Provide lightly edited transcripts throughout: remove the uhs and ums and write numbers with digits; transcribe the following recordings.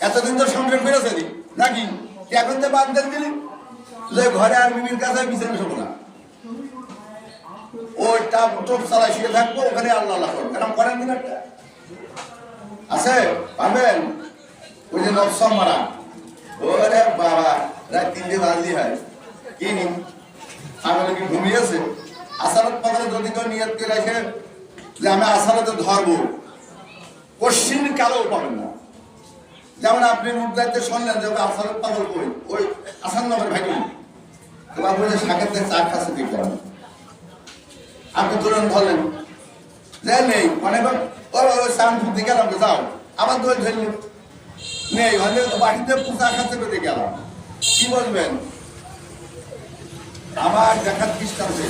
এতদিন তো সংগ্রাম করেছে নাকি? এখন তো বাদ দেন দিলি যে ঘরে আর বিবির কাছে বিছানা শোবো না, ওই টাপ টোপ চালাই শুয়ে থাকবো, ওখানে আল্লাহ আল্লাহ করবো। এরকম করেন দিন একটা আছে পাবেন? ওই যে নকশা মারা, ওরে বাবা রাত 3টে বাজলি হয় কি নি আমি কি ঘুমিয়েছে? আসালত পাগলে যদি কেউ নিয়ত করে রাখে যে আমি আসালতে ধরবো, কোশ্চিন কালেও পাবেন না। যেমন আপনি মুদ্রাতে শুনলেন যে আসালত পাগল কই, ওই আসান নগর ভাই তোমার বলে সাকেতে চা খাচ্ছে দেখলাম, আপনি তুরন্ত ধরলেন যে নেই অনেকবার ওই সাউন্ড ফুটতে গেলাম, যাও আবার দোল ধরলেন নেই, হলে বাড়িতে পূজা খাচ্ছে পেতে গেলাম, কি বলবেন? আমার দেখার দৃষ্টান্তে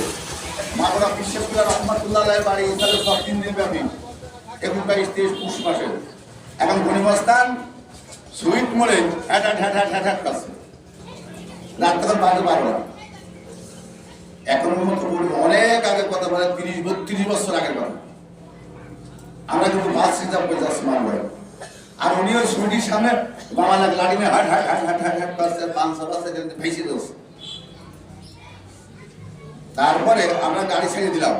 মাগুরা বিশ্বকুল্লা রহমাতুল্লাহ বাড়ি তাহলে সব 3 দিন ব্যাপী 21, 22, 23 পুষ মাসে এখন ঘনিমস্থান সুইট মোড়ে হ্যাট কাছে রাত তখন 12 এখন মতো বলবো অনেক আগের কথা, বলে 30-32 বছর আগের কথা। আমরা কিন্তু বাস রিজার্ভ করে যাচ্ছি মাগুরা, আর উনি ওই সুইটির সামনে বাবা লাঠি নিয়ে হাট করছে, পাঁচশো ভেসে দিচ্ছে। তারপরে আমরা গাড়ি ছেড়ে দিলাম,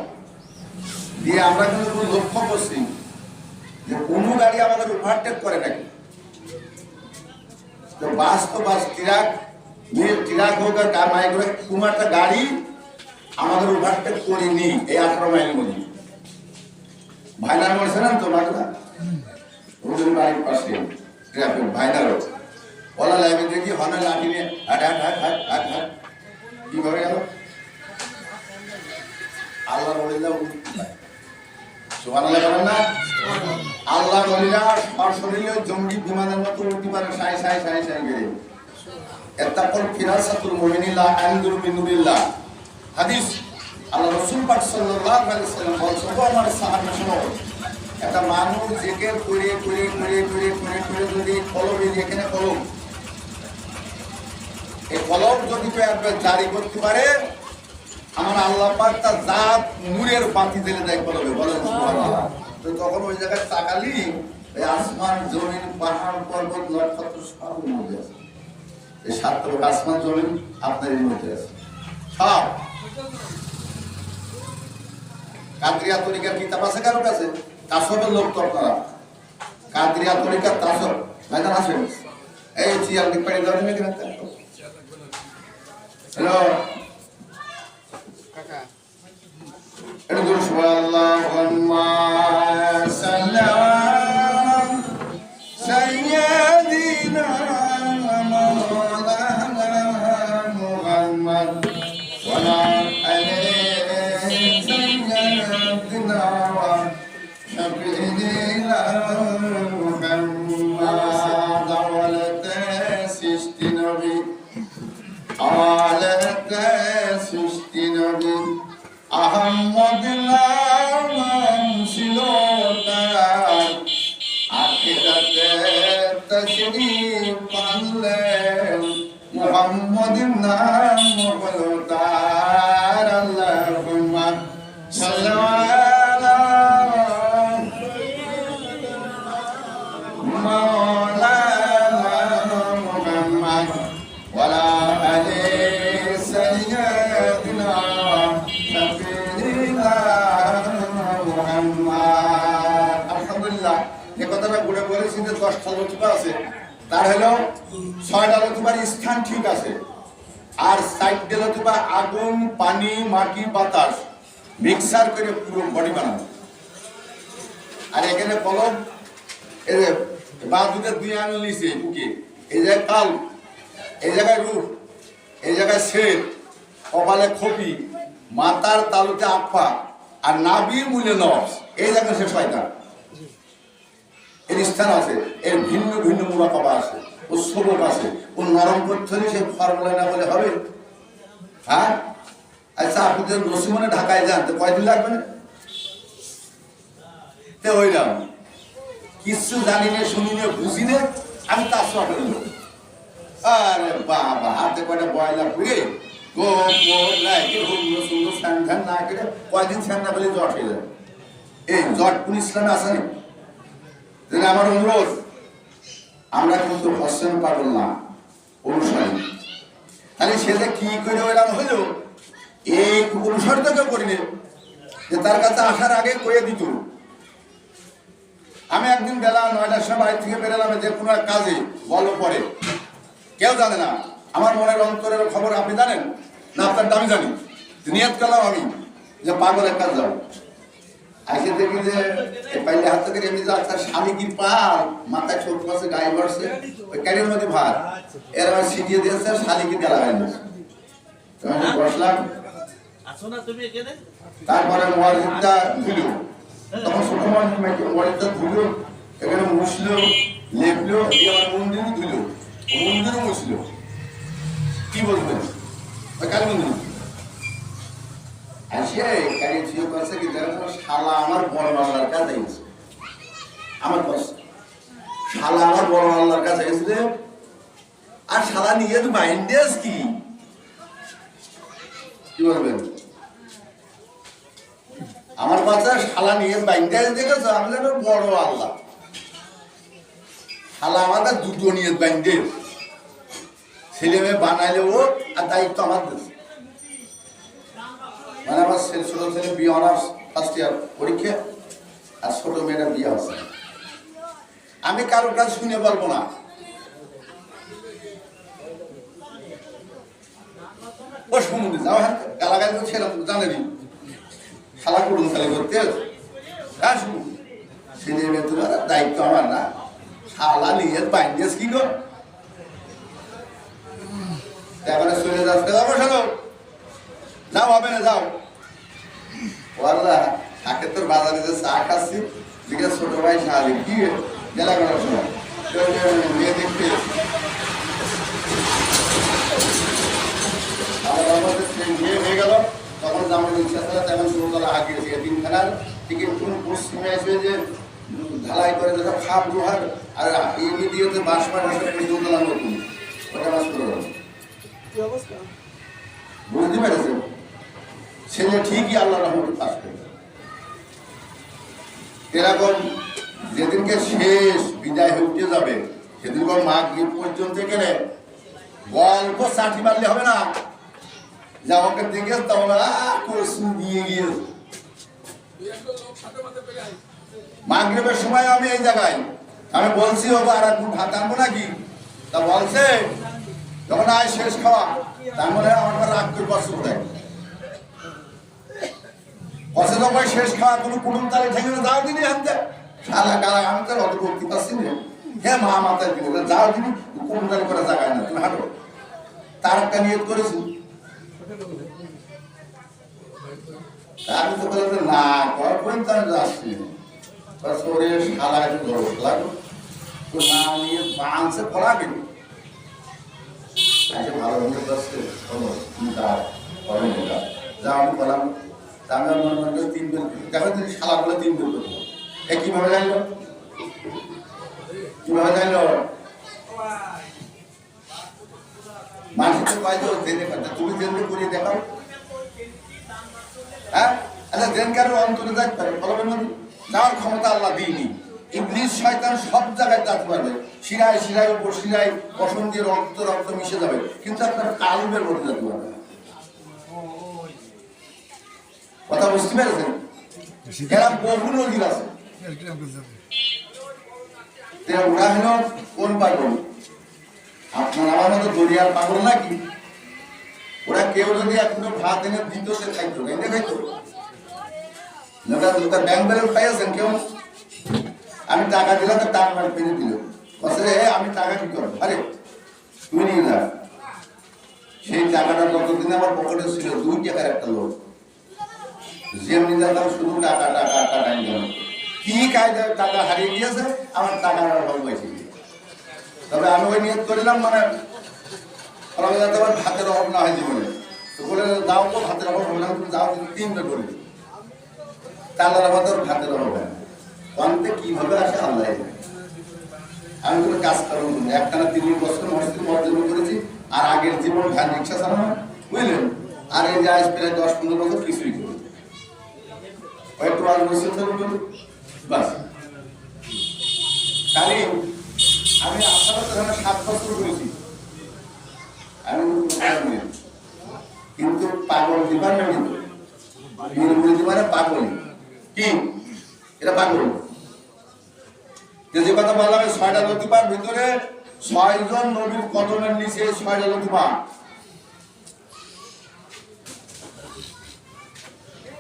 দিয়ে আমরা কিন্তু লক্ষ্য করছি যে কোনো গাড়ি আমাদের ওভারটেক করে নাকি। তো বাস তো বাস, ট্রাক হোক আর মাইক্রো, কোনো একটা গাড়ি আমাদের ওভারটেক করিনি এই 18 মাইলের মধ্যে। ভাইনার মরছে না তো মাগুরা ওদের বাড়ির পাশে ট্রাফিক ভাইনারও ওলা লাইভে দেখি হনে লাঠি নিয়ে হাট কি করে গেল। আল্লাহ বলিলা সুবহানাল্লাহ বলেন না? আল্লাহ বলিলা সরাসরি জঙ্গি বিমানের মতো উঠতে পারে, সাই গেলে এত্তাকুল ফিরাসাতুল মুমিনিল্লাহ আনদুর বিনুরিল্লাহ। হাদিস আল্লাহ রাসূল পাক সাল্লাল্লাহু আলাইহি ওয়াসাল্লাম বলেছেন, আমার সাহাবা শোনো, একটা মানুষ জিকির করে যদি কলবে এখানে কলম, এই কলম যদি জারি করতে পারে, আমার আল্লাহ পাক তার জাত নূরের বাতি জ্বেলে দেয় কলবে। বলেন সুবহানাল্লাহ। তো তখন ওই জায়গায় তাকালি এই আসমান জমিন পাহাড় পর্বত নক্ষত্র সব মধ্যে আছে, এই 7 লোক আসমান জমিন আপনার এর মধ্যে আছে সব। কাদরিয়া তরিকার কিতাব আছে কারো কাছে? তাসবের লোক তো আপনারা, কাদরিয়া তরিকার তাসব ভাইজান আসেন, এই চিয়ার দিক পাড়ি দেওয়া নেই। হ্যালো এটা তো সুবহানাল্লাহুম্মা সাল্লাম সাইয়্যিদিনা মাওলানা মুহাম্মদ ওয়া আলা আলিহি সাইয়্যিদিনা ওয়া শাফিঈনা মুহাম্মদ আওয়ালাতে সৃষ্টি নবী, আওয়ালাতে সৃষ্টি নবী আহমদ নাম ছিল তার, আখিরাতে তাশরীফ আনলেন মুহাম্মদ নাম হলো তার। আল্লাহুম্মা সাল্লি আলা মাওলানা মুহাম্মদ ওয়া আলা আলিহি সাইয়্যিদিনা আলহামদুলিল্লাহ। যে কথাটা ঘুরে বলেছি যে 10টা লতিফা আছে, তার হলো 6টা লতিফার স্থান ঠিক আছে, আর 4টে লতিফা আগুন পানি মাটি বাতাস মিক্সার করে পুরো বডি বানানো। আর এখানে কলম এই যে বাহুতে 2 আঙুল নিচে বুকে, এই জায়গায় কাল, এই জায়গায় রূপ, এই জায়গায় শের, কপালে খোপি, মাতার তালুতে আপ্পা, আর নাভির মূলে নফস, এই জায়গায় সে শয়তান। এর স্থান আছে, এর ভিন্ন ভিন্ন মুরাকাবা আছে, ও সবক আছে, ও নরম করতে হলে সে ফর্মুলা না বলে হবে? হ্যাঁ আচ্ছা, আপনি যদি রসিমনে ঢাকায় যান তো কয়দিন লাগবে না? তে ওইরাম কিছু জানি না, শুনি না, বুঝি না, আমি তার সঙ্গে আরে বাবা হাতে কয়টা বয়লা পুড়ে কয়দিন না বলে জট হয়ে যাবে। এই জট কোন ইসলামে আসেনি? আমার অনুরোধ, আমরা কিন্তু হোসেন পাগল না, অনুসারী। তাহলে সে যে কি করে এরকম হইল, এই অনুসরণ তো কেউ করিনি, যে তার কাছে আসার আগে কয়ে দিত। আমি একদিন বেলা 9টার সময় বাড়ি থেকে বেরোলাম যে কোনো এক কাজে, বলো পরে, কেউ জানে না আমার মনের অন্তরের খবর আপনি জানেন না, আপনার দামি জানি। নিয়ত করলাম আমি যে পাগলের কাজ যাও। আইসে দেখি যে পাইলে হাত থেকে এমনি যাচ্ছে, স্বামী কি পাল মাথায় ছোট মাসে গায়ে বসছে, ওই ক্যারিয়ার মধ্যে ভাত এর আবার ছিটিয়ে দিয়েছে, শালি কি গেলা গায়ে বসলাম। তারপরে মসজিদটা ধুলো, তখন ছোট মসজিদটা ধুলো, এখানে মুছলো, লেপলো, দিয়ে আমার মন্দিরও ধুলো, মন্দিরও মুছলো। কি বলবেন ওই কালী মন্দির আসিয়ে কালী ঝিও করছে কি দেখো, শালা আমার বড় আল্লাহর কাছে গেছে, আমার কষ্ট শালা আমার বড় আল্লাহর কাছে গেছে। আর শালা নিয়ে তো মাইন্ডেস কি বলবেন, আমার বাচ্চা শালা নিয়ে বাইন্ডেস দেখেছো, আমি জানো বড় আল্লাহ, শালা আমাদের দুটো নিয়ে বাইন্ডেস, ছেলে মেয়ে বানাইলে ও, আর দায়িত্ব আমার দেশ। মানে আমার ছোট ছেলে বিয়ে অনার্স ফার্স্ট ইয়ার পরীক্ষা, আর ছোট মেয়েটা বিয়ে হচ্ছে। আমি কারোর কাছে শুনে বলবো না, ও শুনুন যাও, হ্যাঁ গালাগালি ছেলে জানেনি, শালা করুন তাহলে করতে, হ্যাঁ শুনুন ছেলে মেয়ে তোমার দায়িত্ব আমার না, শালা নিয়ে বাইন্ডেস কি কর, এবারে চলে যাচ্ছে, যাবো শোনো যাও, হবে না যাও। ওয়াল্লাহ থাকে তোর বাজারে যে চা খাচ্ছি, দিকে ছোট ভাই শালি কি গেলা করার সময় মেয়ে দেখতে বিয়ে হয়ে গেল, তখন আমার ইচ্ছা ছিল তেমন ষোলতলা হাঁকিয়েছি, তিনখানার টিকিট কোন পশ্চিমে আসবে যে ঢালাই করে যেটা খাপ লোহার, আর এমনি দিয়ে তো বাঁশ পাট দোতলা নতুন, ওটা বাস করে গেল। বুঝতে পেরেছেন, ছেলে ঠিকই আল্লাহ রহমতে পাস করে। এরকম যেদিনকে শেষ বিদায় হয়ে উঠে যাবে, সেদিনকে মাগরিব পর্যন্ত গেলে গল্প চাটি মারলে হবে না, যে আমাকে দেখে তখন কসু দিয়ে গিয়েছে। মাগরিবের সময় আমি এই জায়গায় আমি বলছি ও আর একটু ভাত আনবো নাকি, তা বলছে যখন আয় শেষ খাওয়া, তার মানে আমার রাগ করে কষ্ট দেয়, কষে যখন শেষ খাওয়া কোনো কুটুম তালে ঠেঙে যাও দিনি হাতে সারা গালা, আমি তো অত করতে পারছি না, হ্যাঁ মা মাথায় দিন যাও দিনি কুটুম তালে করে জায়গায় না, তুমি হাঁটো। তার একটা নিয়ত করেছি, আমি তো বলতে না কখন তো আমি যাচ্ছি, ওরে শালা একটু ধরো লাগো তো না নিয়ে বাঁধছে পড়া কিন্তু ভালো নিয়ত আসছে, যা আমি বললাম আমার মনে মনে 3 বেল দেখো যদি শালা বলে 3 বেল করবো, এ কিভাবে জানলো, কিভাবে জানলো মানুষকে পাইতো জেনে পারতো, তুমি জেনে করিয়ে দেখাও, হ্যাঁ আচ্ছা জেনকার অন্তরে যাইতে পারে, বলবেন না যাওয়ার ক্ষমতা আল্লাহ দিইনি, ইবলিস শয়তান সব জায়গায় যেতে পারবে, শিরায় শিরায় উপর শিরায় পশম দিয়ে রক্ত রক্ত মিশে যাবে, কিন্তু আপনার কালবের মধ্যে যেতে পারবে। কথা বুঝতে পেরেছেন, এরা বহু নদীর আছে, ওরা হলো কোন পাগল, আপনার আমার মতো দরিয়ার পাগল নাকি, ওরা কেউ যদি এখনো ভাত এনে দিত সে খাইতো, এনে খাইতো ব্যাংক ব্যালেন্স পাইয়াছেন কেউ, আমি টাকা দিলাম তো টাকা মার পেরে দিল, আমি টাকা কি করবো, আরে তুমি নিয়ে যা, সেই টাকাটা ততদিন আমার পকেটে ছিল 2 টাকার একটা লোক, যেমনি যেতাম শুধু টাকা টাকা টাকা ইনকাম, কি কায়দায় টাকা হারিয়ে গিয়েছে, আমার টাকা ভালো পাইছে। তবে আমি ওই নিয়ত করিলাম মানে যাতে আমার ভাতের অভাব না হয় জীবনে, তো বলে যাও তো ভাতের অভাব হবে না, তুমি যাও 3 বেল করে তাহলে আমাদের ভাতের অভাব হয় না, অন্তে কিভাবে আসে আল্লাহ। আমি কোনো কাজ করবো একটানা 3 বছর মসজিদ অর্জন করেছি, আর আগের জীবন ভ্যান রিক্সা চালানো বুঝলেন, আর এই যে আজ প্রায় 10-15 বছর কিছুই করি, একটু আর বসে থাকবো বাস। আমি ডিপার্টমেন্ট কিন্তু পীর মুরিদি মানে পাগল কি এটা পাগল যে কথা বললাম 6টা লতিফার ভিতরে 6 জন নবীর কদমের নিচে 6টা লতিফা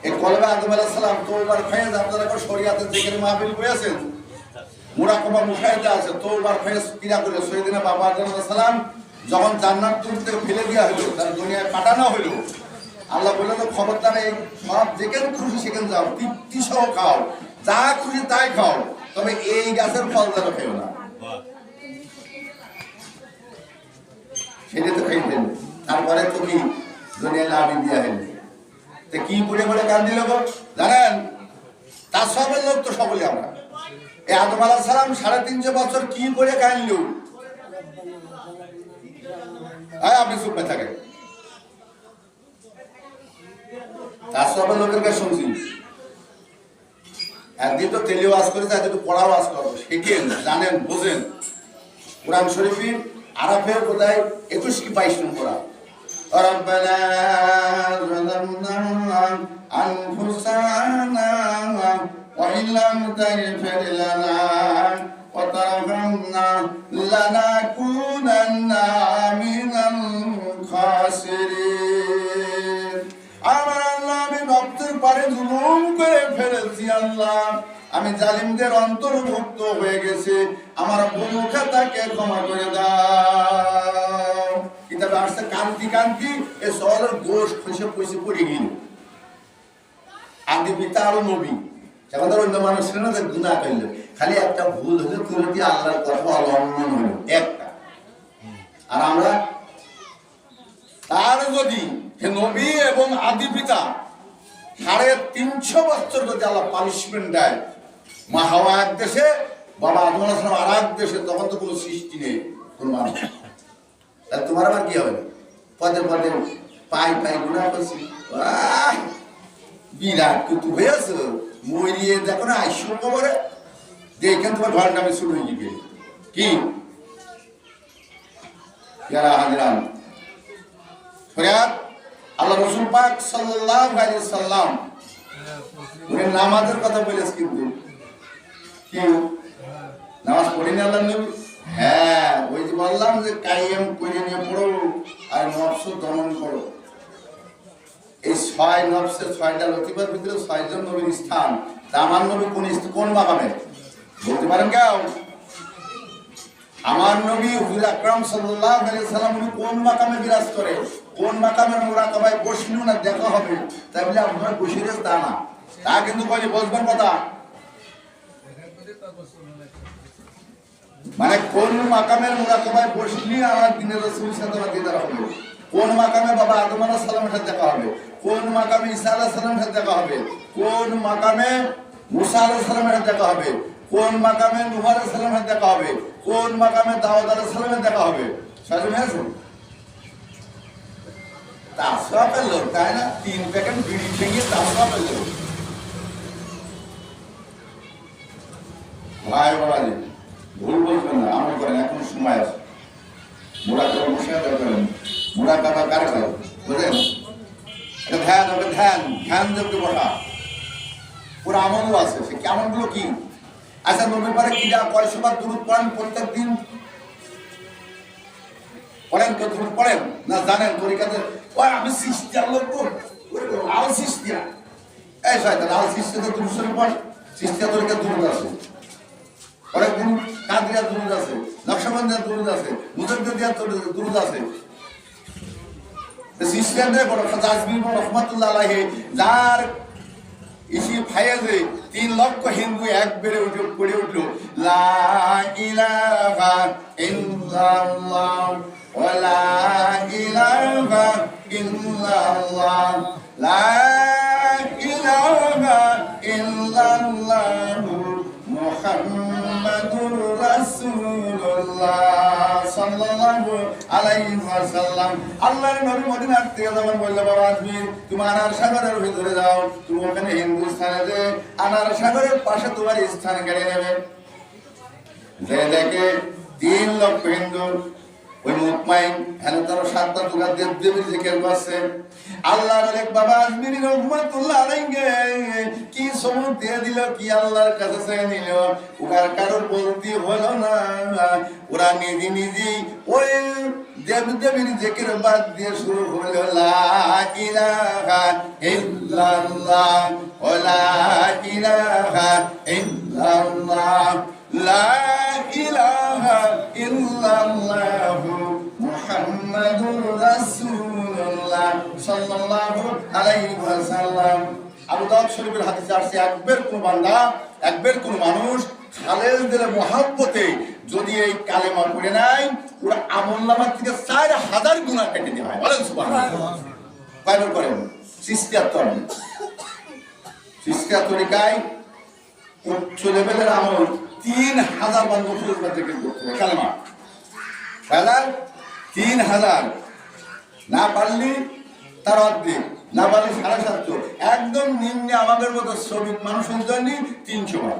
এই কলবে আদম আলাইহিস সালাম তওবার ফয়েজ আপনারা কোন শরীয়তের জিকির মাহফিল করেছেন মুরাকাবা মুশাহিদা আছে তওবার ফয়েজ কিরা করে সাইয়েদনা বাবা আদম আলাইহিস সালাম যখন জান্নাত থেকে ফেলে দেওয়া হলো তার দুনিয়ায় পাঠানো হলো আল্লাহ বললেন তো খবরদার এই সব যেখানে খুশি সেখানে যাও তৃপ্তি সহ খাও যা খুশি তাই খাও তবে এই গাছের ফল যেন খেও না সেটা তো খাইতেন তারপরে তো কি দুনিয়া লাভি দিয়া হইল তো কি পড়ে পড়ে কান দিল গো জানেন তার সবের লোক তো সকলে আমরা এই আদম আলাইহিস সালাম 350 বছর কি করে কানল আপনি চুপ করে থাকেন তার সবের লোকের কাছে শুনছি একদিন তো তেলিও ওয়াজ করেছে একদিন তো পড়াও ওয়াজ করবো শিখেন জানেন বোঝেন কোরআন শরীফের আরাফের বোধহয় 21 কি 22 নম্বর ربنا ظلمنا أنفسنا وإن لم تغفر لنا وترحمنا لنكونن من الخاسرين আমার আল্লাহ আমি রক্তের পারে জুলুম করে ফেলেছি আল্লাহ আমি জালিমদের অন্তর্ভুক্ত হয়ে গেছি আমার ভুল খাতাকে ক্ষমা করে দাও কিতাবে আসছে কান্তি কান্তি এই সওয়ালের গোশ খসে পয়সে পড়ে গেল আদি পিতা আর নবী যখন তার অন্য মানুষ ছিল না তার গুনাহ করলো খালি একটা ভুল হলো তুলে দিয়ে আল্লাহর কথা অবলম্বন হলো একটা আর আমরা তার যদি নবী এবং আদি পিতা 350 বছর যদি আল্লাহ পানিশমেন্ট দেয় মা হাওয়া এক দেশে বাবা আদম আলাইহিস সালাম আর এক দেশে তখন তো কোনো সৃষ্টি নেই কোন মানুষ তাহলে তোমার আবার কি হবে পদে পদে পাই পাই গুনাহ করছি বিরাট কুতু হয়েছ মরিয়ে দেখো না আইসু কবরে দেখেন তোমার ঘর নামে শুরু হয়ে যাবে কি যারা হাজিরান ফরিয়াদ আল্লাহ রাসূল পাক সাল্লাল্লাহু আলাইহি সাল্লাম উনি নামাজের কথা বলেছে কিন্তু কি নামাজ পড়েন আল্লাহর নবী হ্যাঁ ওই যে বললাম যে কায়েম করে নিয়ে পড়ো আর নফস দমন করো এই 6 নফসের 6টা লতিফার ভিতরে 6 জন নবীর স্থান আমার নবী কোন মাকামে বলতে পারেন কেউ আমার নবী হুজুর আকরাম সাল্লাল্লাহু আলাইহি সাল্লাম উনি কোন মাকামে বিরাজ করে কোন মাকামের মুরাকাবায় বসলেও না দেখা হবে তাই বলে আপনারা বসে তা না তা কিন্তু বলে বসবেন কথা মানে কোন মাকামের মুরাকাবায় বসলে আমার দিনের রাসূলের সাথে আমার দিদার হবে কোন মাকামে বাবা আদম আলাইহিস সালামের সাথে দেখা হবে কোন মাকামে ঈসা আলাইহিস সালামের সাথে দেখা হবে কোন মাকামে মুসা আলাইহিস সালামের সাথে দেখা হবে কোন মাকামে নূহ আলাইহিস সালামের সাথে দেখা হবে কোন মাকামে দাউদ আলাইহিস সালামের দেখা হবে সাজু হয়েছে তাসওয়া পেলো তাই না 3 প্যাকেট বিড়ি ভেঙে তাসওয়া পেলো ভাই বাবাজি ভুল বলবেন না আমল করেন এখন সময় আছে মুরাকাবা মুশাহিদা করেন মুরাকাবা কার করেন বুঝলেন এটা ধ্যান হবে ধ্যান যোগ্য বলা পুরো আমলও আছে সে কেমনগুলো কি আচ্ছা নবীর পরে কিরা কয়শবার দুরূদ পড়েন প্রত্যেক দিন পড়েন তো দুরূদ পড়েন না জানেন তরিকাতে ওই আমি সিস্টিয়ার লোক আল সিস্টিয়া এই শয়তান আল সিস্টিয়া তো দুরূদ পড়ে সিস্টিয়া তরিকা দুরূদ আছে অনেক দিন কাদিয়া দুরূদ আছে নকশবন্দিয়া দুরূদ আছে মুজাদ্দিদিয়া দুরূদ আছে সিস্টিয়ানদের বড় খাজাজবি রহমাতুল্লাহ আলাইহি যার ইসি ফায়েজে 3 লক্ষ হিন্দু একবারে উঠে পড়ে উঠলো লা ইলাহা ইল্লাল্লাহ ওয়া লা ইলাহা ইল্লাল্লাহ লা ইলাহা ইল্লাল্লাহ মুহাম্মাদুর রাসূলুল্লাহ সাল্লাল্লাহু আলাইহি ওয়াসাল্লাম আল্লাহর নবী মদিনার থেকে যখন বলল বাবা তুমি আনার সাগরের ভিতরে যাও তুমি ওখানে হিন্দুস্তানে যে আনার সাগরের পাশে তোমার স্থান কেড়ে নেবে যে দেখে 3 লক্ষ হিন্দু ওই মুতমাইন হেন তার 7টা দোকান দেবদেবীর জিকির করছে। আল্লাহর এক বাবা আজমিরি রহমাতুল্লাহ আলাইহি কি সময় দিয়ে দিল, কি আল্লাহর কাছে চেয়ে নিল, ওরা কারোর বলতে হলো না। ওরা নিজে নিজেই ওই দেবদেবীর জিকির বাদ দিয়ে শুরু হলো লা ইলাহা ইল্লাল্লাহ ওয়া লা ইলাহা ইল্লাল্লাহ লা ইলাহা ইল্লাল্লাহ মুহাম্মাদুর রাসূলুল্লাহ সাল্লাল্লাহু আলাইহি ওয়াসাল্লাম। আবু দাউদ শরীফের হাদিসে আসছে, একবার কোন বান্দা, একবার কোন মানুষ খালেস দিলে মহব্বতে যদি এই কালেমা পড়ে নাই, ওরা আমলনামা থেকে 4000 গুনাহ কেটে দেওয়া হয়। বলেন সুবহানাল্লাহ। কয়বার করেন? সিস্কার তরিকায় উচ্চ লেভেলের আমল 3000 বার নফল জিকির করতে হবে কালেমা। তাহলে 3000 না পারলি তার অর্ধেক, না পারলি 750। একদম নিম্নে আমাদের মতো শ্রমিক মানুষের জন্য 300 বার,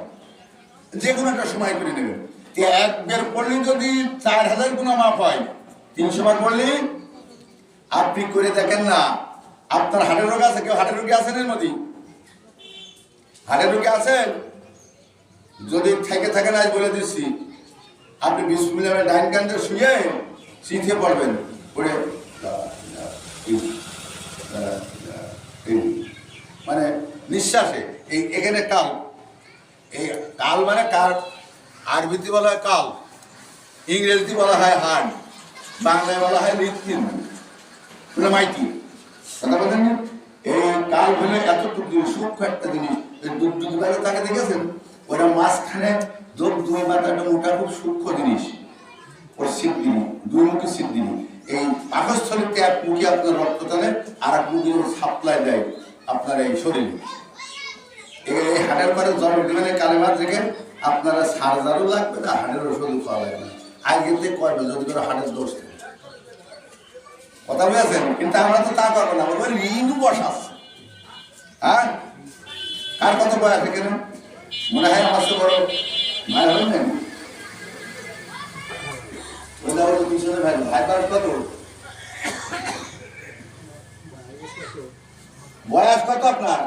যে কোনো একটা সময় করে নেবেন। একবার পড়লি যদি 4000 গুনাহ মাফ হয়, 300 বার পড়লি। আপনি করে দেখেন না, আপনার হার্টের রোগ আছে, কেউ হার্টের রোগী আছেন এর মধ্যে? হার্টের রোগী আছেন? যদি থেকে থাকেন আজ বলে দিচ্ছি, আপনি বিসমিল্লাহ ডাইন কান্দে শুয়ে শিখে পড়বেন, পড়ে মানে নিঃশ্বাসে এই এখানে কাল, এই কাল মানে কার, আরবিতে বলা হয় কাল, ইংরেজিতে বলা হয় হার্ট, বাংলায় বলা হয় হৃৎপিণ্ড, মানে মাইটি। কথা বলেন, এই কাল হলে এতটুকু সূক্ষ্ম একটা জিনিস। দুধ তাকে দেখেছেন, ওরা মাঝখানে দুই মাথাটা মোটা, খুব সূক্ষ্ম জিনিস। ওর সিদ্ধিনি, দুই মুখী সিদ্ধিনি। এই পাকস্থলীতে এক মুখী আপনার রক্ত টানে, আর এক মুখী সাপ্লাই দেয় আপনার এই শরীরে। এই হাটের পরে জন্ম দিবেন কালেমা থেকে আপনারা সার্জারও লাগবে না, হাটের ওষুধও খাওয়া লাগবে না। আজকে থেকে করবে যদি করে হাটের দোষ থাকে। কথা বলেছেন? কিন্তু আমরা তো তা করবো না, বলবো ঋণও বসাচ্ছে। হ্যাঁ, কার কত বয়স কেন মনে হয় আমার তো বড় মায়ের হবে না? পিছনে ভাই ভাই বয়স কত? বয়স কত আপনার?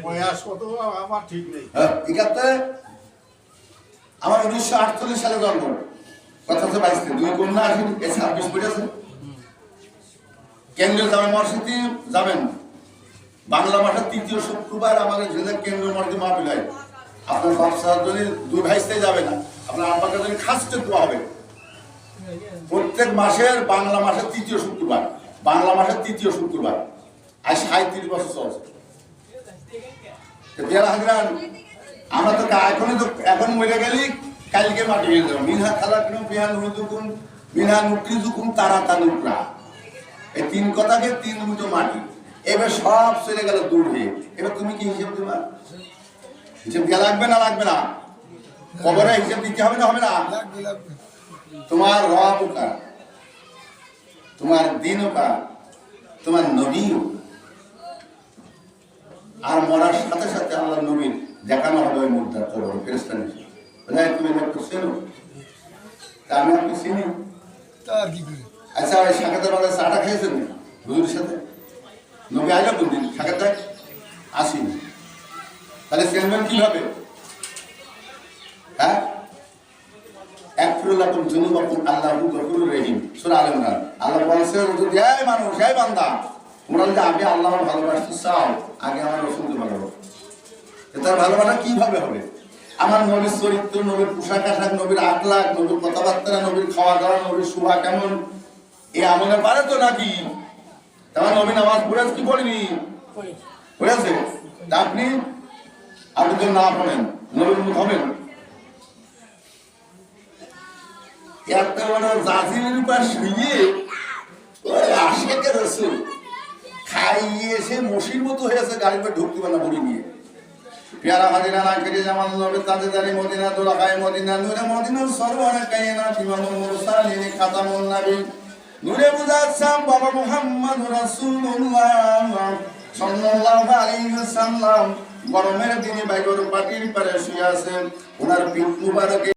বয়স কত আমার ঠিক নেই। 71? আমার 1948 সালে জন্ম। কথা হচ্ছে 22 দুই কন্যা আসেন, 26 পড়েছে। কেন্দ্রীয় জামে মসজিদে যাবেন, বাংলা মাসের 3য় শুক্রবার আমাদের জেলার কেন্দ্রীয় মসজিদে মাহফিল হয়। আপনার বাচ্চার জন্য 2 ভাইসতে যাবে না, আপনার আব্বাকে জন্য খাসতে দোয়া হবে। প্রত্যেক মাসের বাংলা মাসের 3য় শুক্রবার, বাংলা মাসের 3য় শুক্রবার। আজ 37 বছর চলছে। আমরা তো এখনই তো, এখন মরে গেলি কালকে মাটি হয়ে যাবো। মিনহা খালা কিনো বিহা নুকুন মিনহা নুকরি দুকুন তারা তা নুকরা, এই 3 কথাকে 3 মুঠো মাটি। এবার সব চলে গেল দূর হয়ে। এবার তুমি কি হিসেব দেবা? হিসেব দেওয়া লাগবে না? লাগবে না? কবরে হিসেব দিতে হবে না? হবে না? তোমার রব ওকা, তোমার দিন ওকা, তোমার নবীও। আর মরার সাথে সাথে আল্লাহ নবীর দেখানো হবে ওই মুদ্রার কবর ফেরেশতা নিয়ে। তুমি একটু চেনো? তা আমি আপনি চিনি। আচ্ছা, ওই সাক্ষাতের বেলা চাটা খেয়েছেন হুজুরের সাথে? নবী আইলা কোন দিন সাক্ষাৎ আসিনি, তাহলে চেনবেন কিভাবে? হ্যাঁ, একফুরুল্লাকুম যুনুবাকুম আল্লাহু গফুরুর রহিম, সূরা আলে ইমরান। আল্লাহ বলেছেন, যদি এই মানুষ, এই বান্দা, তোমরা যদি আগে আল্লাহর ভালোবাসতে চাও, আগে আমার রাসূলকে ভালোবাসো। তার ভালোবাসা কিভাবে হবে? আমার নবীর চরিত্র, নবীর পোশাক আশাক, নবীর আখলাক, নবীর কথাবার্তা, নবীর খাওয়া দাওয়া, নবীর শোভা কেমন, এই আমলে পারে তো নাকি? তোমার নবী নামাজ পড়েছে কি পড়েনি? পড়েছে। আপনি আপনি তো না পড়েন, নবীর মুখ হবেন। একটা বড় জাজির পাশ শুয়ে ওই আশেকে রাসূল খাইয়ে এসে মশির মতো হয়েছে, গাড়িতে ঢুকতে পারে না বড়ি নিয়ে। প্যারা হাজিরা না করে যেমন নবী তাদের দাঁড়ি মদিনা দোলা খায় মদিনা নূরে মদিনার সর্বনা কায়না ইমামুল মুরসালিন খাতামুন নবী নূরে মুজাসসাম বাবা মুহাম্মদ রাসূলুল্লাহ সাল্লাল্লাহু আলাইহি ওয়াসাল্লাম গরমের দিনে বাইরের পাটির পারে শুয়ে আছেন। ওনার পিঠ মুবারকে